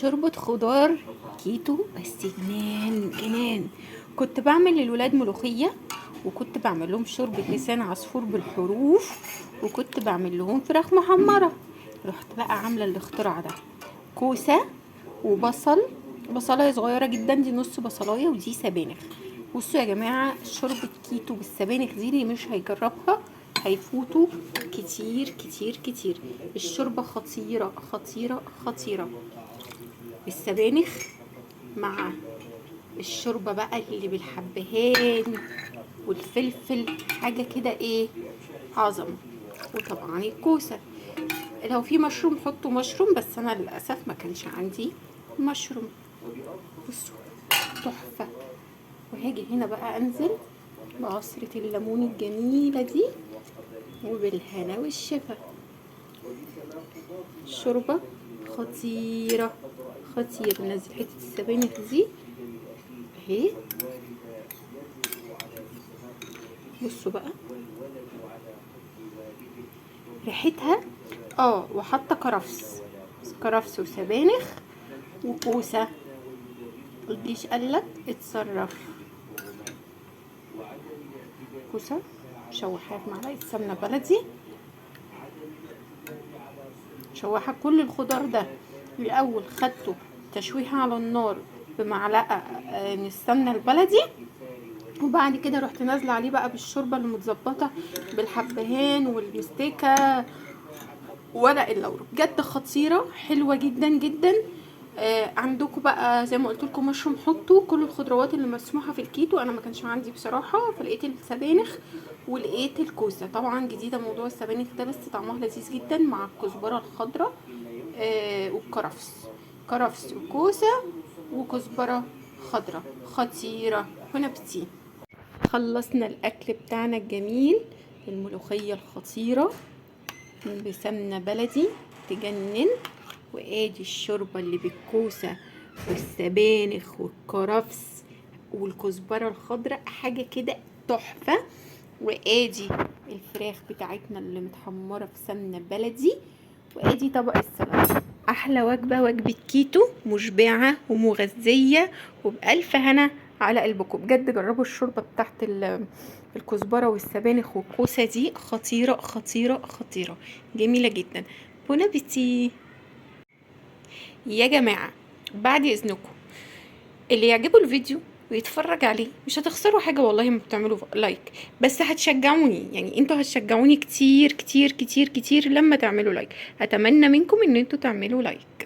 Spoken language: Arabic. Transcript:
شوربة خضار كيتو بس جنان جنان. كنت بعمل للولاد ملوخية، وكنت بعمل لهم شوربة لسان عصفور بالحروف، وكنت بعمل لهم فراخ محمرة. رحت بقى عاملة الاختراع ده: كوسة وبصل، بصلاية صغيرة جدا، دي نص بصلاية، ودي سبانخ. بصوا يا جماعة، شوربة كيتو بالسبانخ دي اللي مش هيجربها هيفوتوا كتير كتير كتير. الشوربة خطيرة خطيرة خطيرة بالسبانخ، مع الشوربة بقى اللي بالحبهان والفلفل، حاجة كده ايه، عظمة. وطبعا الكوسة، لو في مشروم حطوا مشروم، بس انا للأسف ما كانش عندي مشروم. بصوا تحفة. وهاجي هنا بقى انزل بعصرة الليمون الجميلة دي، وبالهنا والشفا. شوربة خطيرة خطيرة. ننزل حتة السبانخ دي اهي، بصوا بقى ريحتها. وحاطه كرفس وسبانخ وكوسه. الجيش قالك اتصرف. كوسه شوحها في معلقه سمنه بلدي، شوحها كل الخضار ده الاول، خدته تشويحه على النار بمعلقه من السمنه البلدي، وبعد كده رحت نازله عليه بقى بالشوربه المتظبطه بالحبهان والمستكه ورق اللورا. بجد خطيره، حلوه جدا جدا. عندكم بقى زي ما قلت لكم مشروم، حطوا كل الخضروات اللي مسموحه في الكيتو. انا ما كانش عندي بصراحه، فلقيت السبانخ ولقيت الكوسه. طبعا جديده موضوع السبانخ ده، بس طعمها لذيذ جدا مع الكزبره الخضراء كرفس وكوسه وكزبره خضراء. خطيره. بون ابتي. خلصنا الاكل بتاعنا الجميل، الملوخيه الخطيره بسمنه بلدي تجنن، وادي الشوربه اللي بالكوسه والسبانخ والكرفس والكزبره الخضراء، حاجه كده تحفه. وادي الفراخ بتاعتنا اللي متحمره في سمنه بلدي، وادي طبق السلطه. احلى وجبه، وجبه كيتو مشبعه ومغذيه وبالف هنا على قلبكم. بجد جربوا الشوربه بتاعت الكزبره والسبانخ والكوسه دي، خطيره خطيره خطيره، جميله جدا. بون ابيتي يا جماعه. بعد اذنكم، اللي يعجبه الفيديو ويتفرج عليه مش هتخسروا حاجه والله ما بتعملوا لايك، بس هتشجعوني. يعني انتوا هتشجعوني كتير كتير كتير كتير لما تعملوا لايك. اتمنى منكم ان انتوا تعملوا لايك.